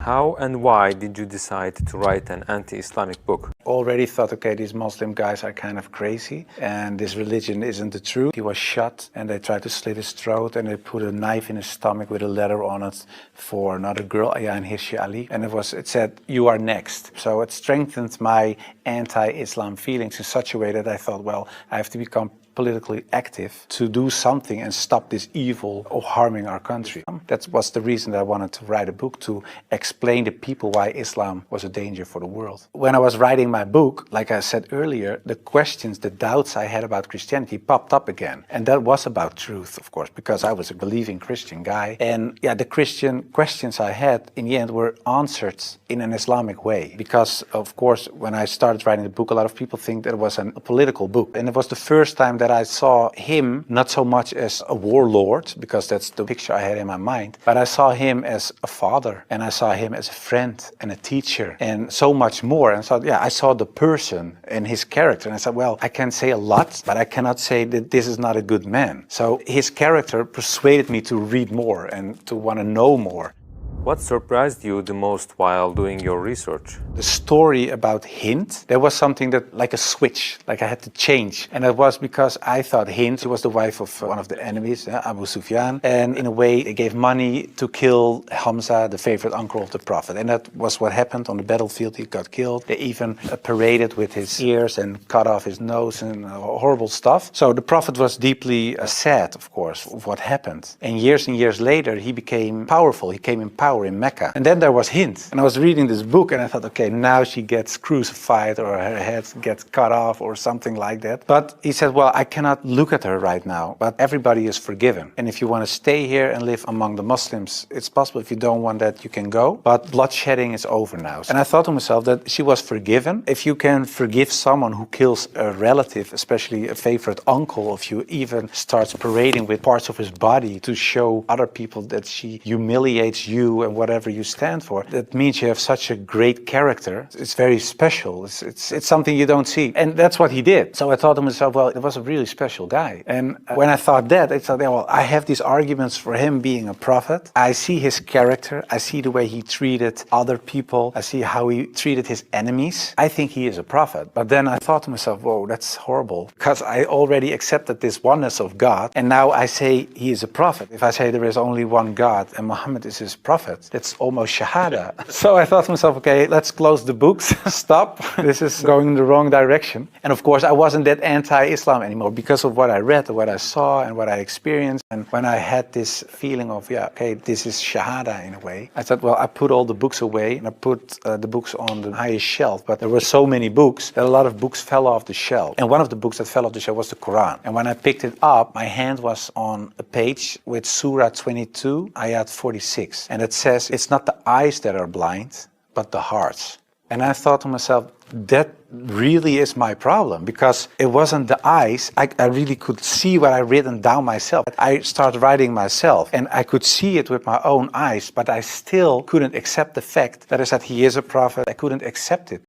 How and why did you decide to write an anti-Islamic book? Already thought, okay, these Muslim guys are kind of crazy and this religion isn't the truth. He was shot and they tried to slit his throat and they put a knife in his stomach with a letter on it for another girl, Ayan Hirsi Ali. And it said, "You are next." So it strengthened my anti-Islam feelings in such a way that I thought, well, I have to become politically active to do something and stop this evil of harming our country. That was the reason that I wanted to write a book, to explain to people why Islam was a danger for the world. When I was writing my book, like I said earlier, the questions, the doubts I had about Christianity popped up again. And that was about truth, of course, because I was a believing Christian guy. And yeah, the Christian questions I had in the end were answered in an Islamic way. Because, of course, when I started writing the book, a lot of people think that it was a political book. And it was the first time that I saw him not so much as a warlord, because that's the picture I had in my mind, but I saw him as a father, and I saw him as a friend and a teacher and so much more. And so, yeah, I saw the person and his character, and I said, well, I can say a lot, but I cannot say that this is not a good man. So his character persuaded me to read more and to want to know more. What surprised you the most while doing your research? The story about Hind, there was something that, like a switch, like I had to change. And it was because I thought Hind, she was the wife of one of the enemies, Abu Sufyan. And in a way, they gave money to kill Hamza, the favorite uncle of the Prophet. And that was what happened on the battlefield. He got killed. They even paraded with his ears and cut off his nose and horrible stuff. So the Prophet was deeply sad, of course, of what happened. And years later, he became powerful. He came in power in Mecca. And then there was Hind. And I was reading this book and I thought, okay, now she gets crucified or her head gets cut off or something like that. But he said, well, I cannot look at her right now, but everybody is forgiven. And if you want to stay here and live among the Muslims, it's possible. If you don't want that, you can go. But bloodshedding is over now. And I thought to myself that she was forgiven. If you can forgive someone who kills a relative, especially a favorite uncle of you, even starts parading with parts of his body to show other people that she humiliates you and whatever you stand for, that means you have such a great character. It's very special. It's something you don't see. And that's what he did. So I thought to myself, well, it was a really special guy. And when I thought that, I thought, well, I have these arguments for him being a prophet. I see his character. I see the way he treated other people. I see how he treated his enemies. I think he is a prophet. But then I thought to myself, whoa, that's horrible. Because I already accepted this oneness of God. And now I say he is a prophet. If I say there is only one God and Muhammad is his prophet, that's almost shahada. So I thought to myself, okay, let's close the books. Stop. This is going in the wrong direction. And of course, I wasn't that anti-Islam anymore because of what I read, what I saw, and what I experienced. And when I had this feeling of, yeah, okay, this is shahada in a way, I thought, well, I put all the books away and I put the books on the highest shelf. But there were so many books that a lot of books fell off the shelf. And one of the books that fell off the shelf was the Quran. And when I picked it up, my hand was on a page with Surah 22, Ayat 46. And it says, it's not the eyes that are blind, but the hearts. And I thought to myself, that really is my problem, because it wasn't the eyes. I really could see what I written down myself. I started writing myself and I could see it with my own eyes, but I still couldn't accept the fact that I said he is a prophet. I couldn't accept it.